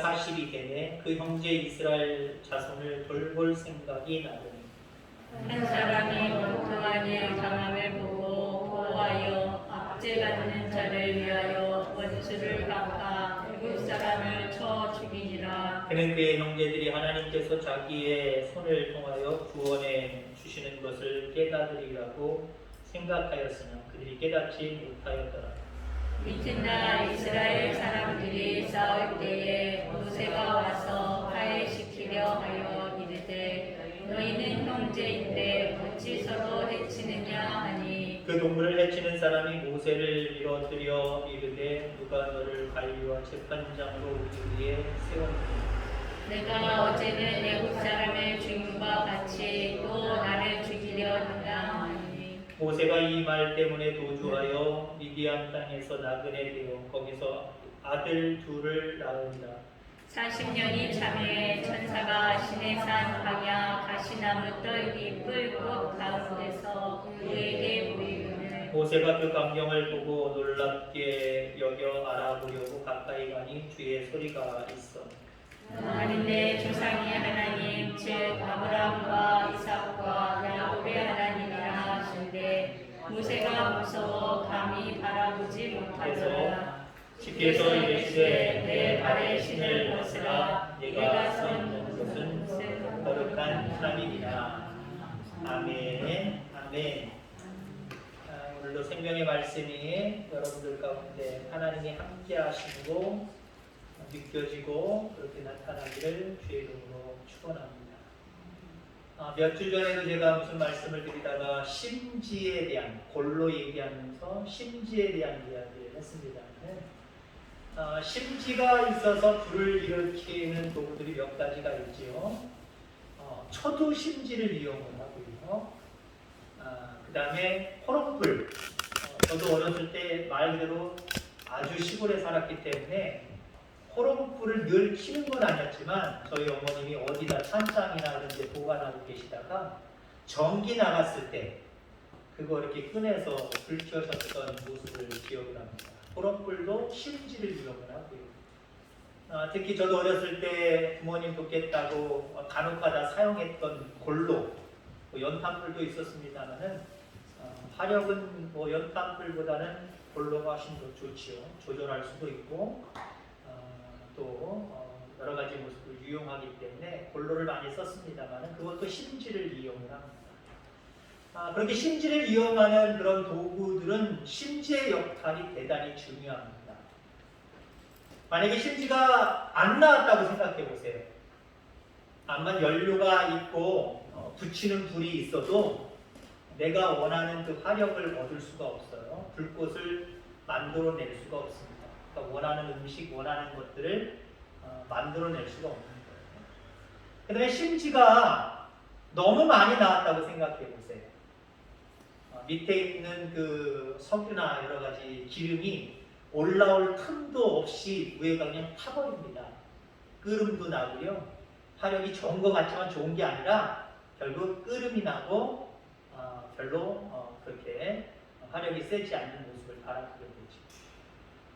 40이 되매 그 형제 이스라엘 자손을 돌볼 생각이 나더니 한 사람이 원통한 일 당함을 보고 보호하여 압제받는 자를 위하여 원수를 갚아 애굽 사람을 쳐 죽이니라. 그는 그의 형제들이 하나님께서 자기의 손을 통하여 구원해 주시는 것을 깨닫으리라고 생각하였으나 그들이 깨닫지 못하였더라. 이튿날 이스라엘 사람들이 싸울 때에 모세가 와서 화해시키려 하여 이르되 너희는 형제인데 어찌 서로 해치느냐 하니 그 동물을 해치는 사람이 모세를 밀어들여 이르되 누가 너를 관리와 재판장으로 우리 위에 세웠느냐. 내가 어제는 애굽 사람을 죽인 바 같이 또 나를 죽이려 하냐 하니 모세가 이 말 때문에 도주하여 미디안 땅에서 나그네 되어 거기서 아들 둘을 낳으니라. 40년이 참에 천사가 시내산 방향 가시나무 떨기 뿔꽃 가운데서 그에게 보이거늘 모세가 그 광경을 보고 놀랍게 여겨 알아보려고 가까이 가니 주의 소리가 있어. 너는 내 조상의 하나님 즉 아브라함과 이삭과 야곱의 하나님이라 하신데 모세가 무서워 감히 바라보지 못하더라. 주께서 이르시되 내 발에 신을 벗으라. 네가 서 있는 곳은 거룩한 땅이니라. 아멘. 아멘. 오늘도 생명의 말씀이 여러분들 가운데 하나님이 함께 하시고 느껴지고 그렇게 나타나기를 주의 이름으로 축원합니다. 몇 주 전에도 제가 무슨 말씀을 드리다가 심지에 대한 골로 얘기하면서 심지에 대한 이야기를 했습니다. 심지가 있어서 불을 일으키는 도구들이 몇 가지가 있지요. 초두 심지를 이용을 하고요. 그 다음에 호롱불. 저도 어렸을 때 말 그대로 아주 시골에 살았기 때문에 호롱불을 늘 켜는 건 아니었지만 저희 어머님이 어디다 찬장이나 그런 데 보관하고 계시다가 전기 나갔을 때 그거 이렇게 꺼내서 불 켜셨던 모습을 기억을 합니다. 호롱불도 심지를 이용을 하고요. 특히 저도 어렸을 때 부모님 돕겠다고 간혹가다 사용했던 골로 연탄불도 있었습니다만은 화력은 연탄불보다는 골로가 훨씬 더 좋지요. 조절할 수도 있고 또 여러 가지 모습을 유용하기 때문에 골로를 많이 썼습니다만 그것도 심지를 이용을 합니다. 그렇게 심지를 이용하는 그런 도구들은 심지의 역할이 대단히 중요합니다. 만약에 심지가 안 나왔다고 생각해 보세요. 암만 연료가 있고 붙이는 불이 있어도 내가 원하는 그 화력을 얻을 수가 없어요. 불꽃을 만들어낼 수가 없습니다. 그러니까 원하는 음식, 원하는 것들을 만들어낼 수가 없는 거예요. 그 다음에 심지가 너무 많이 나왔다고 생각해 보세요. 밑에 있는 그 석유나 여러 가지 기름이 올라올 틈도 없이 위에가 그냥 타버립니다. 끓음도 나고요. 화력이 좋은 것 같지만 좋은 게 아니라 결국 끓음이 나고 별로 그렇게 화력이 세지 않는 모습을 바라보게 되죠.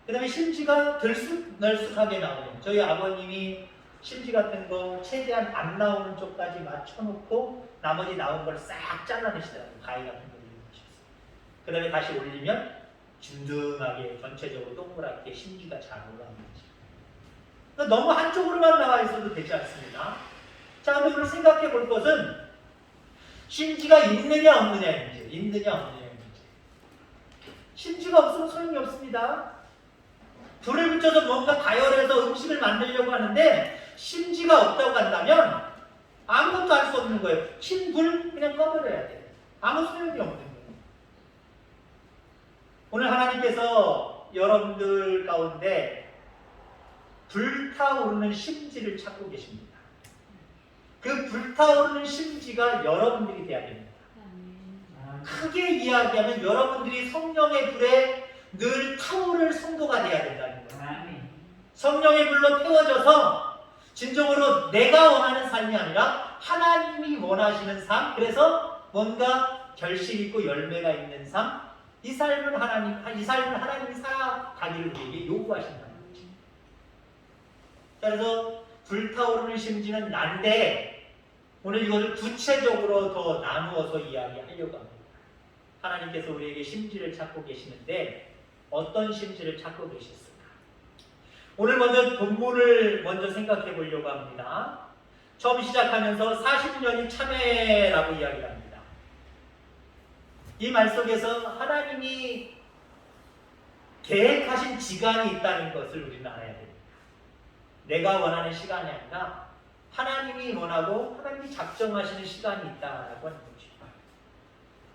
그 다음에 심지가 들쑥날쑥하게 나오는 저희 아버님이 심지 같은 거 최대한 안 나오는 쪽까지 맞춰놓고 나머지 나온 걸 싹 잘라내시더라고요. 가위 같은 걸 이용하셔서. 그 다음에 다시 올리면 든든하게 전체적으로 동그랗게 심지가 잘 올라오는 거죠. 그러니까 너무 한쪽으로만 나와 있어도 되지 않습니다. 자, 그런데 오늘 생각해 볼 것은 심지가 있느냐 없느냐의 문제, 있느냐 없느냐의 문제. 심지가 없으면 소용이 없습니다. 불을 붙여서 뭔가 가열해서 음식을 만들려고 하는데 심지가 없다고 한다면 아무것도 할 수 없는 거예요. 킨 불 그냥 꺼버려야 돼요. 아무 소용이 없는 거예요. 오늘 하나님께서 여러분들 가운데 불타오르는 심지를 찾고 계십니다. 그 불타오르는 심지가 여러분들이 돼야 됩니다. 크게 이야기하면 여러분들이 성령의 불에 늘 타오를 성도가 돼야 된다는 거예요. 성령의 불로 태워져서 진정으로 내가 원하는 삶이 아니라 하나님이 원하시는 삶, 그래서 뭔가 결실 있고 열매가 있는 삶, 이 삶을 하나님이 살아가기를 우리에게 요구하신다는 거죠. 그래서 불타오르는 심지는 난데 오늘 이것을 구체적으로 더 나누어서 이야기하려고 합니다. 하나님께서 우리에게 심지를 찾고 계시는데 어떤 심지를 찾고 계셨을까? 오늘 먼저 본문을 먼저 생각해 보려고 합니다. 처음 시작하면서 40년이 참회라고 이야기합니다. 이 말 속에서 하나님이 계획하신 기간이 있다는 것을 우리는 알아야 됩니다. 내가 원하는 시간이 아니라 하나님이 원하고 하나님이 작정하시는 시간이 있다라고 하는 거죠.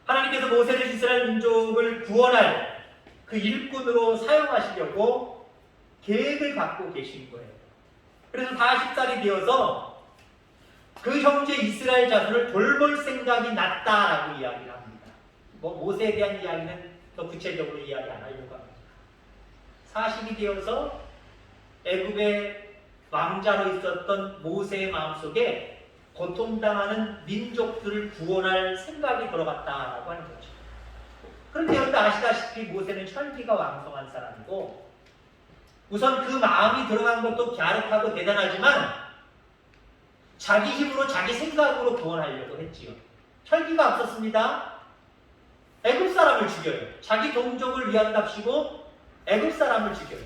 하나님께서 모세를 이스라엘 민족을 구원할 그 일꾼으로 사용하시려고 계획을 갖고 계신 거예요. 그래서 40살이 되어서 그 형제 이스라엘 자손을 돌볼 생각이 났다라고 이야기를 합니다. 모세에 대한 이야기는 더 구체적으로 이야기 안 하려고 합니다. 40이 되어서 애굽의 왕자로 있었던 모세의 마음속에 고통당하는 민족들을 구원할 생각이 들어갔다라고 하는 거죠. 그런데 여러분 아시다시피 모세는 혈기가 왕성한 사람이고 우선 그 마음이 들어간 것도 갸륵하고 대단하지만 자기 힘으로 자기 생각으로 구원하려고 했지요. 혈기가 앞섰습니다. 애굽 사람을 죽여요. 자기 동족을 위한답시고 애굽 사람을 죽여요.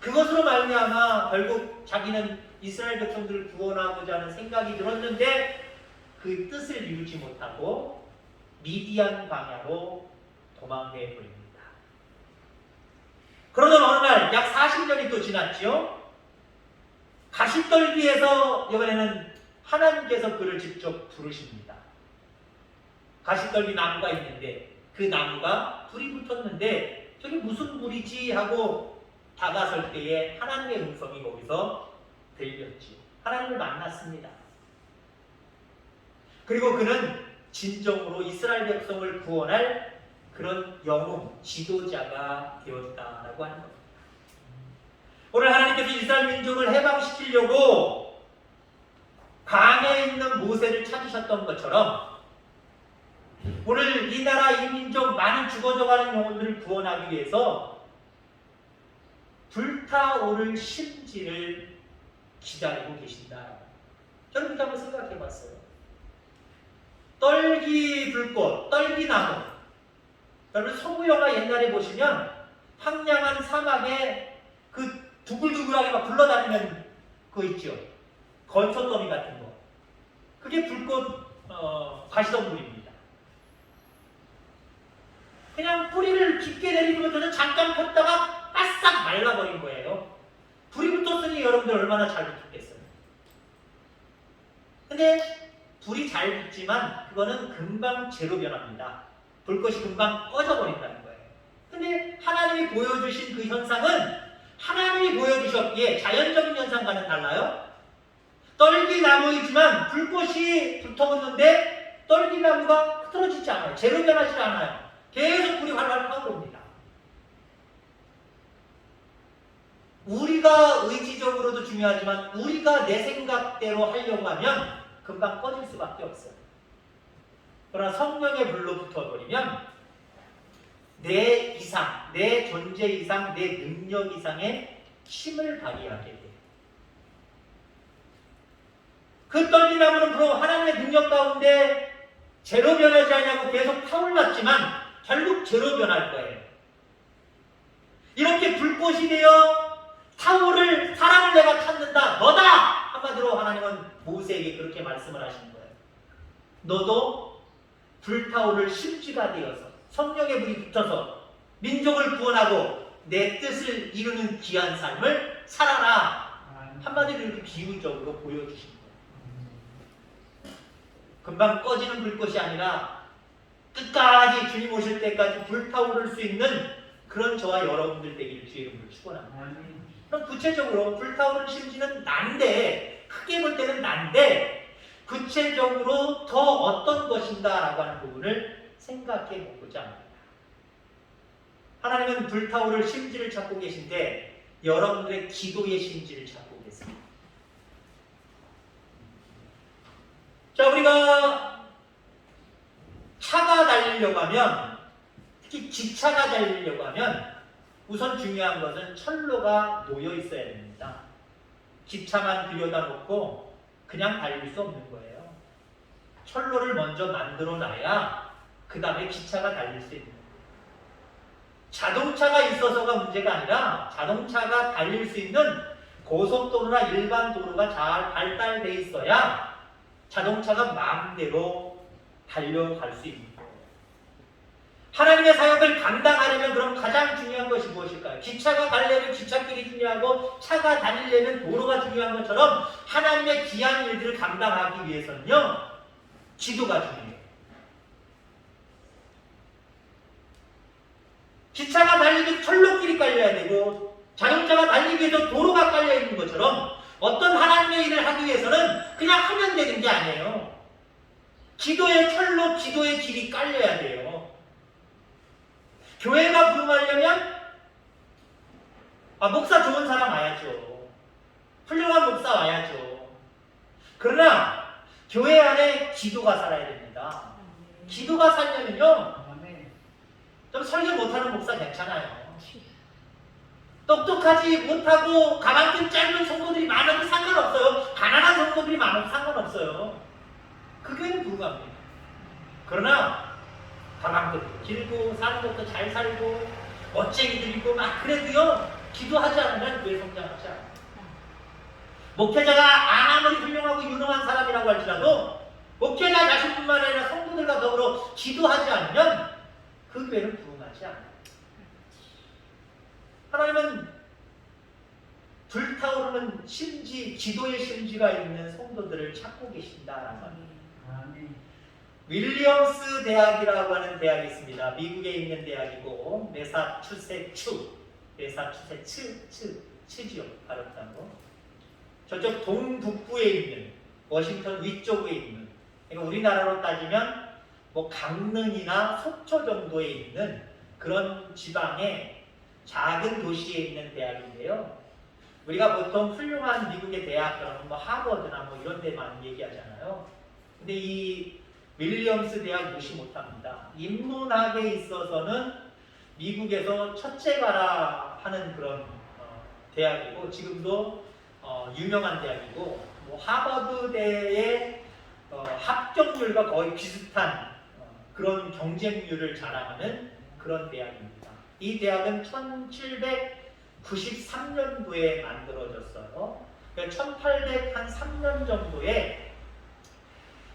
그것으로 말미암아 결국 자기는 이스라엘 백성들을 구원하고자 하는 생각이 들었는데 그 뜻을 이루지 못하고 미디안 방향으로 도망해 버립니다. 그러던 어느 날 약 40년이 또 지났죠. 가시떨기에서 이번에는 하나님께서 그를 직접 부르십니다. 가시떨기 나무가 있는데 그 나무가 불이 붙었는데 저게 무슨 불이지 하고 다가설 때에 하나님의 음성이 거기서 들렸지. 하나님을 만났습니다. 그리고 그는 진정으로 이스라엘 백성을 구원할 그런 영웅, 지도자가 되었다라고 하는 겁니다. 오늘 하나님께서 이스라엘 민족을 해방시키려고 강에 있는 모세를 찾으셨던 것처럼 오늘 이 나라 이 민족 많은 죽어져가는 영혼들을 구원하기 위해서 불타오를 심지를 기다리고 계신다. 저는 그렇게 한번 생각해 봤어요. 떨기 불꽃, 떨기나무. 여러분 서부 영화 옛날에 보시면 황량한 사막에 그 두글두글하게 막 굴러다니는 거 있죠. 건초더미 같은 거. 그게 불꽃 가시덤불입니다. 그냥 뿌리를 깊게 내리면서 잠깐 폈다가 바싹 말라버린 거예요. 불이 붙었으니 여러분들 얼마나 잘 붙었겠어요. 근데 불이 잘 붙지만 그거는 금방 재로 변합니다. 불꽃이 금방 꺼져버린다는 거예요. 근데 하나님이 보여주신 그 현상은 하나님이 보여주셨기에 자연적인 현상과는 달라요. 떨기나무이지만 불꽃이 붙어있는데 떨기나무가 흐트러지지 않아요. 재로 변하지 않아요. 계속 불이 활활 타오릅니다. 우리가 의지적으로도 중요하지만 우리가 내 생각대로 하려고 하면 금방 꺼질 수밖에 없어요. 그러나 성령의 불로 붙어버리면 내 이상, 내 존재 이상, 내 능력 이상의 힘을 발휘하게 돼요. 그 떨기나무는 바로 하나님의 능력 가운데 제로 변하지 않냐고 계속 타올랐지만 결국 제로 변할 거예요. 이렇게 불꽃이 되어 타오를 사람을 내가 찾는다. 너다! 한마디로 하나님은 모세에게 그렇게 말씀을 하시는 거예요. 너도 불타오를 심지가 되어서 성령의 불이 붙어서 민족을 구원하고 내 뜻을 이루는 귀한 삶을 살아라. 한마디로 이렇게 비유적으로 보여주신 거예요. 금방 꺼지는 불꽃이 아니라 끝까지 주님 오실 때까지 불타오를 수 있는 그런 저와 여러분들 되기를 주의 이름으로 축원합니다. 그럼 구체적으로 불타오르는 심지는 난데, 크게 볼 때는 난데 구체적으로 더 어떤 것인가라고 하는 부분을 생각해 보고자 합니다. 하나님은 불타오를 심지를 찾고 계신데 여러분들의 기도의 심지를 찾고 계십니다. 자, 우리가 차가 달리려고 하면, 특히 기차가 달리려고 하면 우선 중요한 것은 철로가 놓여 있어야 됩니다. 기차만 들여다놓고 그냥 달릴 수 없는 거예요. 철로를 먼저 만들어 놔야 그 다음에 기차가 달릴 수 있는 거예요. 자동차가 있어서가 문제가 아니라 자동차가 달릴 수 있는 고속도로나 일반 도로가 잘 발달돼 있어야 자동차가 마음대로 달려갈 수 있는 거예요. 하나님의 사역을 감당하려면 그럼 가장 중요한 것이 무엇일까요? 기차가 가려면 기찻길이 중요하고 차가 달리려면 도로가 중요한 것처럼 하나님의 귀한 일들을 감당하기 위해서는요, 기도가 중요해요. 기차가 달리기 위해서 철로길이 깔려야 되고 자동차가 달리기 위해서 도로가 깔려 있는 것처럼 어떤 하나님의 일을 하기 위해서는 그냥 하면 되는 게 아니에요. 기도의 철로, 기도의 길이 깔려야 돼요. 교회가 부흥하려면 목사 좋은 사람 와야죠. 훌륭한 목사 와야죠. 그러나 교회 안에 기도가 살아야 됩니다. 기도가 살려면요, 좀 설교 못하는 목사 괜찮아요. 똑똑하지 못하고 가방끈 짧은 성도들이 많아도 상관없어요. 가난한 성도들이 많아도 상관없어요. 그 교회는 부흥합니다. 그러나 가방끈 길고 사는 것도 잘 살고 멋쟁이들이고 막 그래도요, 기도하지 않으면 교회 성장하지 않아요. 목회자가 아무리 훌륭하고 유능한 사람이라고 할지라도 목회자 자신뿐만 아니라 성도들과 더불어 기도하지 않으면 그 교회는 부흥하지 않아요. 하나님은 불타오르는 심지, 기도의 심지가 있는 성도들을 찾고 계신다라는 겁니다. 윌리엄스 대학이라고 하는 대학이 있습니다. 미국에 있는 대학이고 매사추세츠지요. 발음단고. 저쪽 동북부에 있는 워싱턴 위쪽에 있는, 그러니까 우리나라로 따지면 뭐 강릉이나 속초 정도에 있는 그런 지방의 작은 도시에 있는 대학인데요. 우리가 보통 훌륭한 미국의 대학 그러면 뭐 하버드나 뭐 이런 데만 얘기하잖아요. 근데 이 윌리엄스 대학 무시 못합니다. 인문학에 있어서는 미국에서 첫째가라 하는 그런 대학이고 지금도 유명한 대학이고 뭐 하버드대의 합격률과 거의 비슷한 그런 경쟁률을 자랑하는 그런 대학입니다. 이 대학은 1793년도에 만들어졌어요. 그러니까 1803년 정도에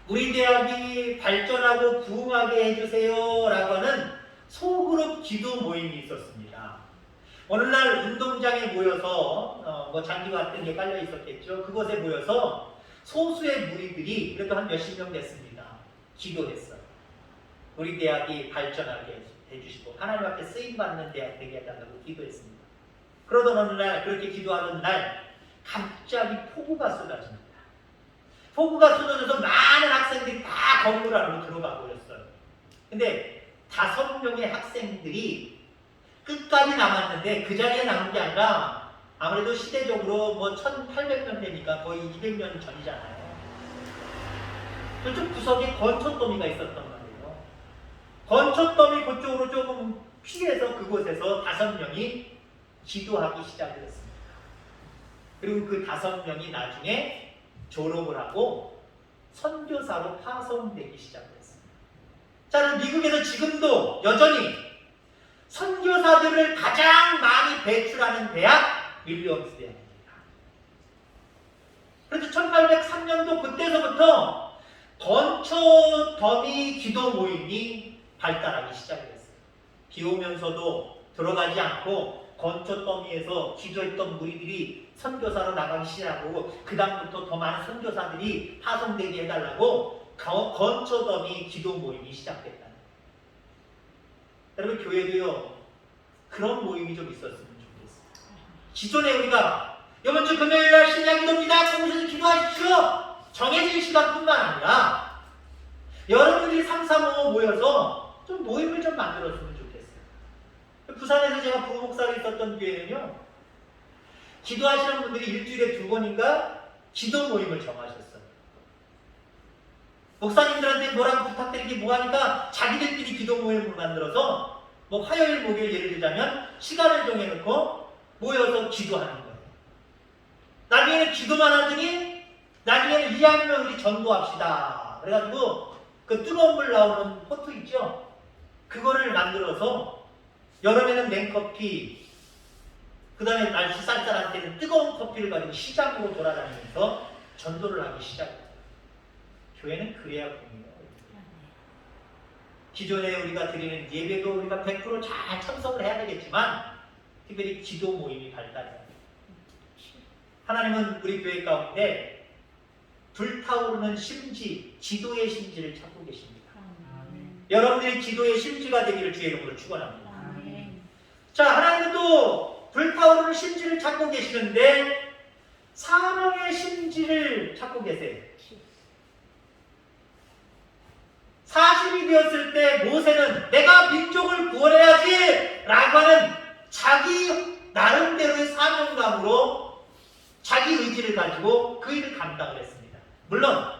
우리 대학이 발전하고 부흥하게 해주세요 라고 하는 소그룹 기도 모임이 있었습니다. 어느 날 운동장에 모여서 뭐 장기 같은 게 깔려 있었겠죠. 그곳에 모여서 소수의 무리들이 그래도 한 몇십 명 됐습니다. 기도했어요. 우리 대학이 발전하게 해주시고 하나님 앞에 쓰임받는 대학 되게 해달라고 기도했습니다. 그러던 어느 날 그렇게 기도하던 날 갑자기 폭우가 쏟아집니다. 폭우가 쏟아져서 많은 학생들이 다 건물 안으로 들어가 버렸어요. 근데 5명의 학생들이 끝까지 남았는데 그 자리에 남은 게 아니라 아무래도 시대적으로 뭐 1800년 되니까 거의 200년 전이잖아요. 저쪽 구석에 건초더미가 있었던 말이에요. 건초더미 그쪽으로 조금 피해서 그곳에서 5명이 기도하기 시작을 했습니다. 그리고 그 5명이 나중에 졸업을 하고 선교사로 파송되기 시작했습니다. 자, 미국에서 지금도 여전히 선교사들을 가장 많이 배출하는 대학 윌리엄스 대학입니다. 그래서 1803년도 그때서부터 건초 더미 기도 모임이 발달하기 시작했어요. 비 오면서도 들어가지 않고 건초 더미에서 기도했던 무리들이 선교사로 나가기 시작하고 그 다음부터 더 많은 선교사들이 파송되게 해달라고 건초 더미 기도 모임이 시작됐다. 여러분 교회도요 그런 모임이 좀 있었으면 좋겠어요. 기존에 우리가 이번 주 금요일날 신약기도입니다. 공동체에서 기도하십시오. 정해진 시간뿐만 아니라 여러분들이 3, 4, 5 모여서 좀 모임을 좀 만들었으면 좋겠어요. 부산에서 제가 부목사로 있었던 교회는요 기도하시는 분들이 일주일에 2번인가 기도 모임을 정하셨어요. 목사님들한테 뭐라고 부탁드리기 뭐하니까 자기들끼리 기도 모임을 만들어서 뭐 화요일, 목요일 예를 들자면 시간을 정해놓고 모여서 기도하는 거예요. 나중에는 기도만 하더니 나중에는 2학년 우리 전도합시다. 그래가지고 그 뜨거운 물 나오는 포트 있죠? 그거를 만들어서 여름에는 냉커피, 그 다음에 날씨 쌀쌀할 때는 뜨거운 커피를 가지고 시장으로 돌아다니면서 전도를 하기 시작했어요. 교회는 그래야 됩니다. 기존에 우리가 드리는 예배도 우리가 100% 잘 참석을 해야 되겠지만 특별히 기도 모임이 발달해야 돼요. 하나님은 우리 교회 가운데 불타오르는 심지, 기도의 심지를 찾고 계십니다. 여러분들이 기도의 심지가 되기를 주의 이름으로 축원합니다. 자, 하나님은 또 불타오르는 심지를 찾고 계시는데 사명의 심지를 찾고 계세요. 40이 되었을 때 모세는 내가 민족을 구원해야지 라고 하는 자기 나름대로의 사명감으로 자기 의지를 가지고 그 일을 감당을 했습니다. 물론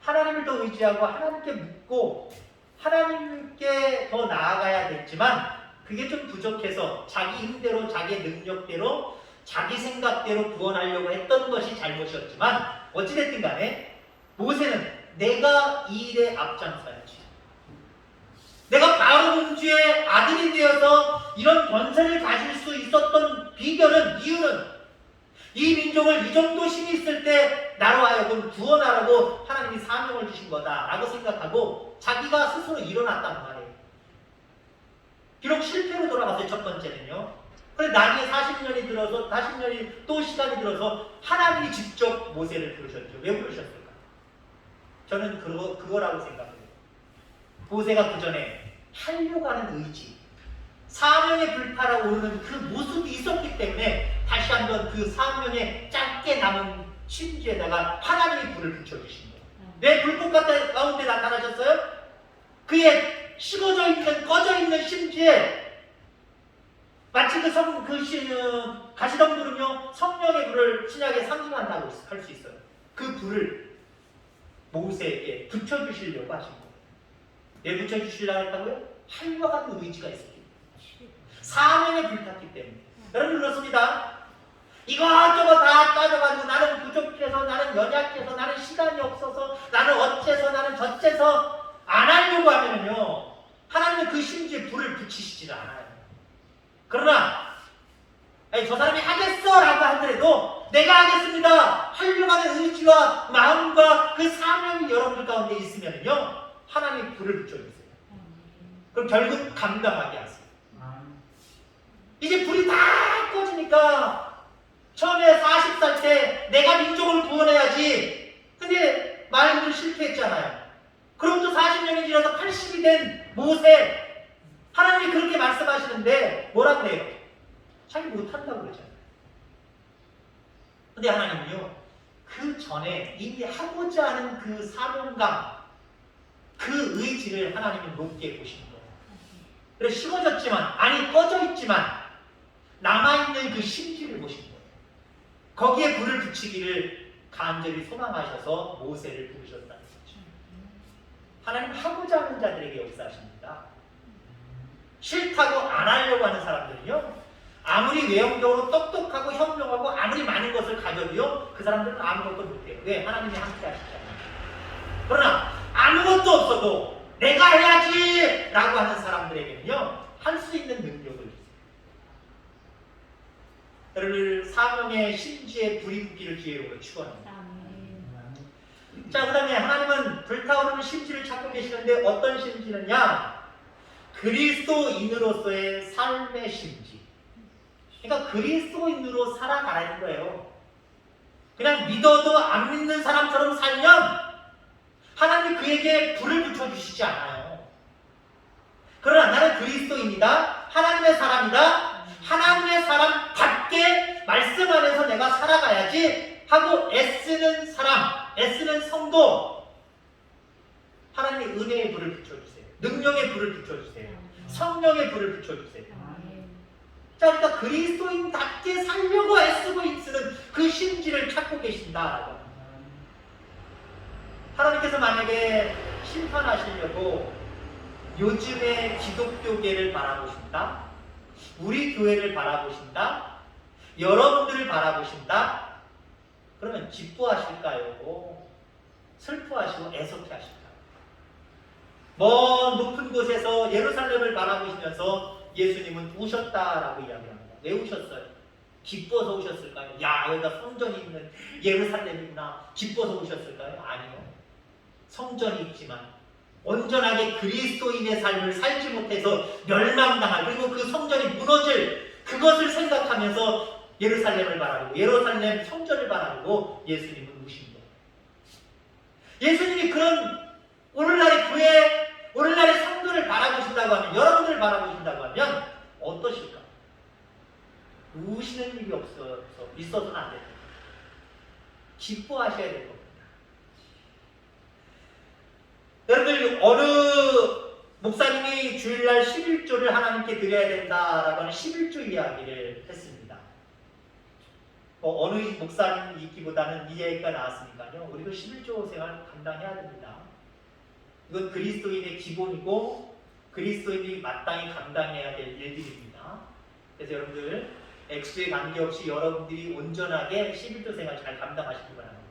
하나님을 더 의지하고 하나님께 묻고 하나님께 더 나아가야 됐지만 그게 좀 부족해서 자기 힘대로 자기의 능력대로 자기 생각대로 구원하려고 했던 것이 잘못이었지만 어찌됐든 간에 모세는 내가 이 일에 앞장서야지. 내가 바로 공주의 아들이 되어서 이런 권세를 가질 수 있었던 비결은, 이유는 이 민족을 이 정도 힘이 있을 때 나로 하여금 구원하라고 하나님이 사명을 주신 거다라고 생각하고 자기가 스스로 일어났단 말이에요. 비록 실패로 돌아갔어요. 첫 번째는요. 그런데 나중에 40년이 들어서 40년이 또 시간이 들어서 하나님이 직접 모세를 부르셨죠. 왜 부르셨을까? 저는 그거라고 생각해요. 모세가 그 전에 하려고 하는 의지, 사명에 불타라 오르는 그 모습이 있었기 때문에 다시 한번 그 사명에 짧게 남은 심지에다가 하나님이 불을 붙여주신 거예요. 왜 불꽃 가운데 나타나셨어요? 그의 식어져 있는, 꺼져 있는 심지에 마치 가시덤불은요 성령의 불을 신약에 상징한다고 할 수 있어요. 그 불을 모세에게 붙여주시려고 하신 거예요. 왜 붙여주시려고 했다고요? 하려고 하는 의지가 있었기 때문에. 사명에 불탔기 때문에. 여러분 그렇습니다. 이것저것 다 따져가지고 나는 부족해서, 나는 연약해서, 나는 시간이 없어서, 나는 어째서, 나는 저째서 안 하려고 하면요 하나님은 그 심지에 불을 붙이시질 않아요. 그러나 저 사람이 하겠어 라고 하더라도 내가 하겠습니다 하려고 하는 의지와 마음과 그 사명이 여러분들 가운데 있으면요 하나님이 불을 붙여주세요. 그럼 결국 감당하게 하세요. 이제 불이 다 꺼지니까 처음에 40살 때 내가 민족을 구원해야지. 근데 마음대로 실패했잖아요. 그럼 또 40년이 지나서 80이 된 모세, 하나님이 그렇게 말씀하시는데 뭐라 그래요? 자기 못한다고 그러잖아요. 근데 하나님은요 그 전에 이미 하고자 하는 그 사명감, 그 의지를 하나님은 높게 보신 거예요. 그래서 식어졌지만, 아니 꺼져 있지만 남아있는 그 심지를 보신 거예요. 거기에 불을 붙이기를 간절히 소망하셔서 모세를 부르셨다는 거죠. 하나님 하고자 하는 자들에게 역사하십니다. 싫다고 안 하려고 하는 사람들은요 아무리 외형적으로 똑똑하고 현명하고 아무리 많은 것을 가져도요 그 사람들은 아무것도 못해요. 왜? 하나님이 함께 하시잖아요. 그러나 아무것도 없어도 내가 해야지 라고 하는 사람들에게는요 할 수 있는 능력을 주세요. 여러분 사명의 심지에 불이 붙기를 기회로 축원합니다. 자, 그 다음에 하나님은 불타오르는 심지를 찾고 계시는데 어떤 심지느냐? 그리스도인으로서의 삶의 심지. 그러니까 그리스도인으로 살아가라는 거예요. 그냥 믿어도 안 믿는 사람처럼 살면 하나님이 그에게 불을 붙여주시지 않아요. 그러나 나는 그리스도인이다, 하나님의 사람이다, 하나님의 사람답게 말씀 안에서 내가 살아가야지 하고 애쓰는 사람, 애쓰는 성도, 하나님의 은혜의 불을 붙여주세요. 능력의 불을 붙여주세요. 성령의 불을 붙여주세요. 자, 그러니까 그리스도인답게 살려고 애쓰고 있는 그 심지를 찾고 계신다. 하나님께서 만약에 심판하시려고 요즘의 기독교계를 바라보신다, 우리 교회를 바라보신다, 여러분들을 바라보신다? 그러면 기뻐하실까요? 슬퍼하시고 애석해하실까요? 먼 높은 곳에서 예루살렘을 바라보시면서 예수님은 우셨다라고 이야기합니다. 왜 우셨어요? 기뻐서 우셨을까요? 야, 여기가 성전이 있는 예루살렘이구나. 기뻐서 우셨을까요? 아니요. 성전이 있지만 온전하게 그리스도인의 삶을 살지 못해서 멸망당할, 그리고 그 성전이 무너질 그것을 생각하면서 예루살렘을 바라보고 예루살렘 성전을 바라보고 예수님은 우신 거예요. 예수님이 그런 오늘날의 교회, 오늘날의 성도를 바라보신다고 하면, 여러분들을 바라보신다고 하면 어떠실까? 우시는 일이 있어서는 안 됩니다. 기뻐하셔야 될 겁니다. 여러분들, 어느 목사님이 주일날 11조를 하나님께 드려야 된다라고 하는 11조 이야기를 했습니다. 어느 목사님 있기보다는 이 얘기가 나왔으니까요. 우리도 11조 생활 감당해야 됩니다. 이건 그리스도인의 기본이고 그리스도인이 마땅히 감당해야 될 일들입니다. 그래서 여러분들 액수에 관계없이 여러분들이 온전하게 11조 생활 잘 감당하시기 바랍니다.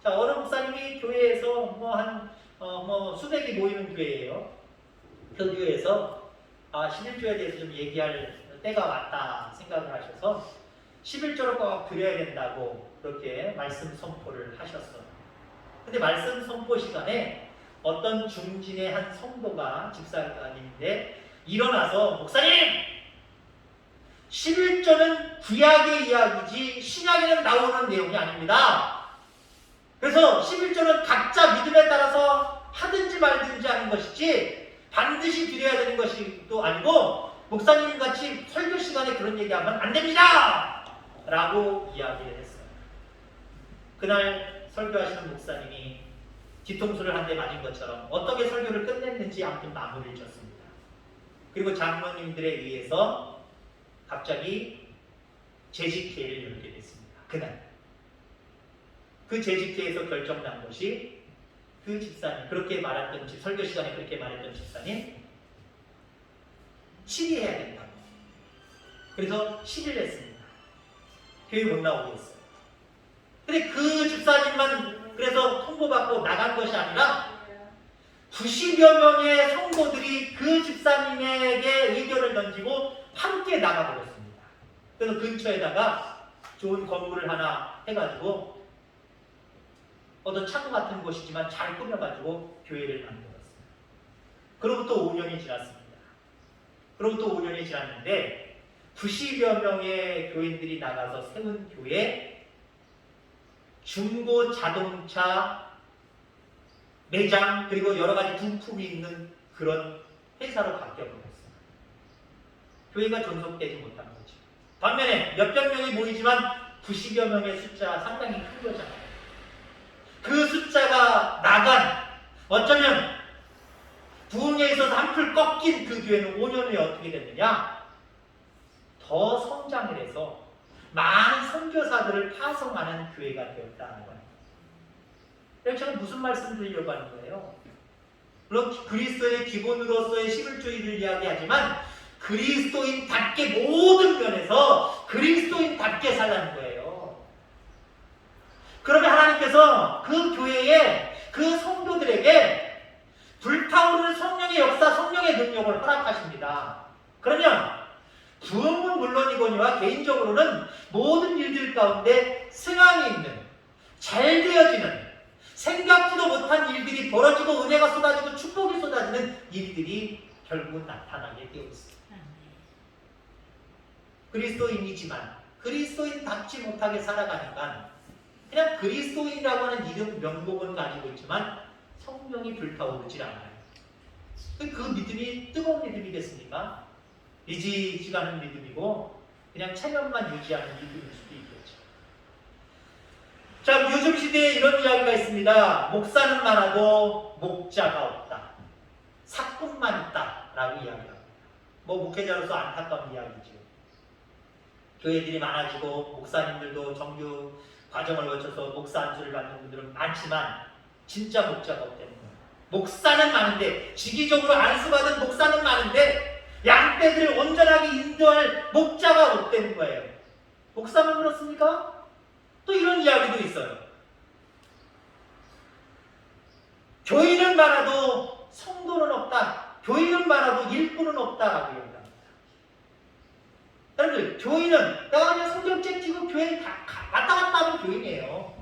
자, 어느 목사님이 교회에서 수백이 모이는 교회예요. 그 교회에서 11조에 대해서 좀 얘기할 때가 왔다 생각을 하셔서 11조를 꼭 드려야 된다고 그렇게 말씀 선포를 하셨어요. 근데 말씀 선포 시간에 어떤 중진의 한 성도가, 집사님인데 일어나서, 목사님! 11조는 구약의 이야기지 신약에는 나오는 내용이 아닙니다. 그래서 11조는 각자 믿음에 따라서 하든지 말든지 하는 것이지 반드시 드려야 되는 것이 또 아니고, 목사님 같이 설교 시간에 그런 얘기하면 안 됩니다! 라고 이야기를 했어요. 그날 설교하시는 목사님이 뒤통수를 한 대 맞은 것처럼 어떻게 설교를 끝냈는지 아무튼 마무리를 졌습니다. 그리고 장로님들에 의해서 갑자기 재직회를 열게 됐습니다. 그날 그 재직회에서 결정난 것이, 그 집사님, 그렇게 말했던, 설교 시간에 그렇게 말했던 집사님 시기해야 된다고. 그래서 시기를 했습니다. 교회 못 나오게 했어요. 근데 그 집사님만 그래서 통보받고 나간 것이 아니라 90여 명의 성도들이 그 집사님에게 의견을 던지고 함께 나가버렸습니다. 그래서 근처에다가 좋은 건물을 하나 해가지고, 어떤 창고 같은 곳이지만 잘 꾸며가지고 교회를 만들었어요. 그로부터 5년이 지났습니다. 그로부터 5년이 지났는데 90여 명의 교인들이 나가서 세운 교회, 중고 자동차 매장, 그리고 여러 가지 부품이 있는 그런 회사로 바뀌어버렸어요. 교회가 존속되지 못한 거죠. 반면에 몇백 명이 모이지만 90여 명의 숫자, 상당히 큰 거잖아요. 그 숫자가 나간, 어쩌면 부흥에 있어서 한풀 꺾인 그 교회는 5년 후에 어떻게 됐느냐? 더 성장을 해서 많은 선교사들을 파송하는 교회가 되었다는 거예요. 그래서 제가 무슨 말씀을 드리려고 하는 거예요? 물론 그리스도의 기본으로서의 11조일을 이야기하지만 그리스도인답게 모든 면에서 그리스도인답게 살라는 거예요. 그러면 하나님께서 그 교회에, 그 성도들에게 불타오르는 성령의 역사, 성령의 능력을 허락하십니다. 그러면 부흥은 물론이거니와 개인적으로는 모든 일들 가운데 승함이 있는, 잘 되어지는, 생각지도 못한 일들이 벌어지고 은혜가 쏟아지고 축복이 쏟아지는 일들이 결국 나타나게 되어 있습니다. 그리스도인이지만 그리스도인답지 못하게 살아가니까 그냥 그리스도인이라고 하는 이름, 명복은 가지고 있지만 성령이 불타오르질 않아요. 그 믿음이 뜨거운 믿음이겠습니까? 리지지가 않은 믿음이고 그냥 체면만 유지하는 믿음일 수도 있겠죠. 자, 요즘 시대에 이런 이야기가 있습니다. 목사는 많아도 목자가 없다. 사건만 있다. 라고 이야기합니다. 목회자로서 안타까운 이야기죠. 교회들이 많아지고 목사님들도 정규 과정을 거쳐서 목사 안수를 받는 분들은 많지만 진짜 목자가 없다는 거예요. 목사는 많은데, 지기적으로 안수받은 목사는 많은데 양떼들을 온전하게 인도할 목자가 없다는 거예요. 목사만 그렇습니까? 또 이런 이야기도 있어요. 교인은 많아도 성도는 없다. 교인은 많아도 일꾼은 없다라고 이야기합니다. 여러분들, 교인은 내가 그냥 성경책 찍고 교회 왔다 갔다 하면 교인이에요.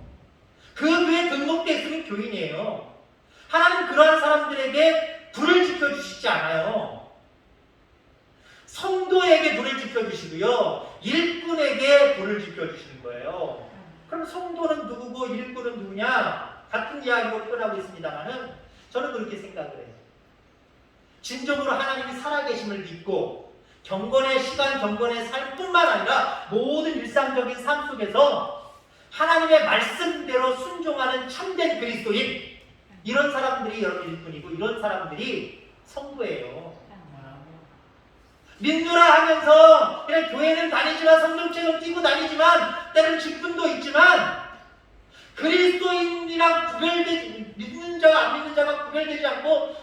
그 교회에 등록되어 있으면 교인이에요. 하나님 그러한 사람들에게 불을 지펴주시지 않아요. 성도에게 불을 지펴주시고요. 일꾼에게 불을 지펴주시는 거예요. 그럼 성도는 누구고 일꾼은 누구냐? 같은 이야기로 표현하고 있습니다만은 저는 그렇게 생각을 해요. 진정으로 하나님이 살아계심을 믿고 경건의 시간, 경건의 삶뿐만 아니라 모든 일상적인 삶 속에서 하나님의 말씀대로 순종하는 참된 그리스도인, 이런 사람들이 여러분 일꾼이고 이런 사람들이 성도예요. 믿노라 하면서 그냥 교회는 다니지만 성경책은 띄고 다니지만 때로는 직분도 있지만 그리스도인이랑 구별되지, 믿는 자와 안 믿는 자가 구별되지 않고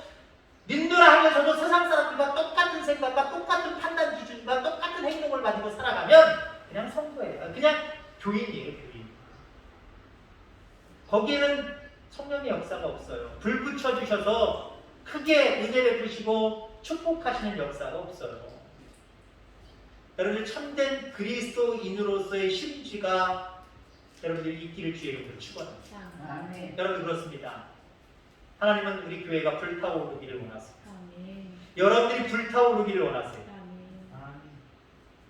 믿노라 하면서도 세상 사람들과 똑같은 생각과 똑같은 판단 기준과 똑같은 행동을 가지고 살아가면 그냥 성도예요. 그냥 교인이에요. 교인. 거기에는 성령의 역사가 없어요. 불 붙여주셔서 크게 은혜 베푸시고 축복하시는 역사가 없어요. 여러분들 참된 그리스도인으로서의 심지가 여러분들 있기를 주의 이름으로 축원합니다. 여러분 그렇습니다. 하나님은 우리 교회가 불타오르기를 원하세요. 여러분들이 불타오르기를 원하세요.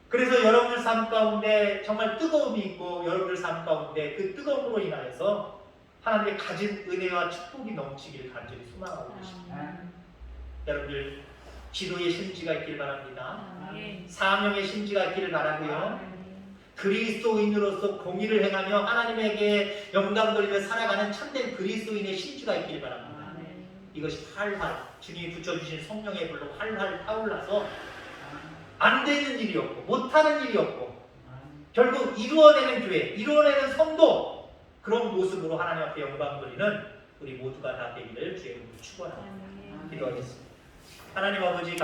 그래서 여러분들 삶 가운데 정말 뜨거움이 있고 여러분들 삶 가운데 그 뜨거움으로 인하여서 하나님의 가진 은혜와 축복이 넘치기를 간절히 소망하고 계십니다. 여러분들 기도의 심지가 있길 바랍니다. 사명의 심지가 있기를 바라고요. 그리스도인으로서 공의를 행하며 하나님에게 영광 돌리며 살아가는 참된 그리스도인의 심지가 있기를 바랍니다. 이것이 활활 주님이 붙여주신 성령의 불로 활활 타올라서 안 되는 일이 없고 못하는 일이 없고 결국 이루어내는 교회, 이루어내는 성도, 그런 모습으로 하나님 앞에 영광 돌리는 우리 모두가 다 되기를 주의 이름으로 축원합니다. 기도하겠습니다. 하나님 아버지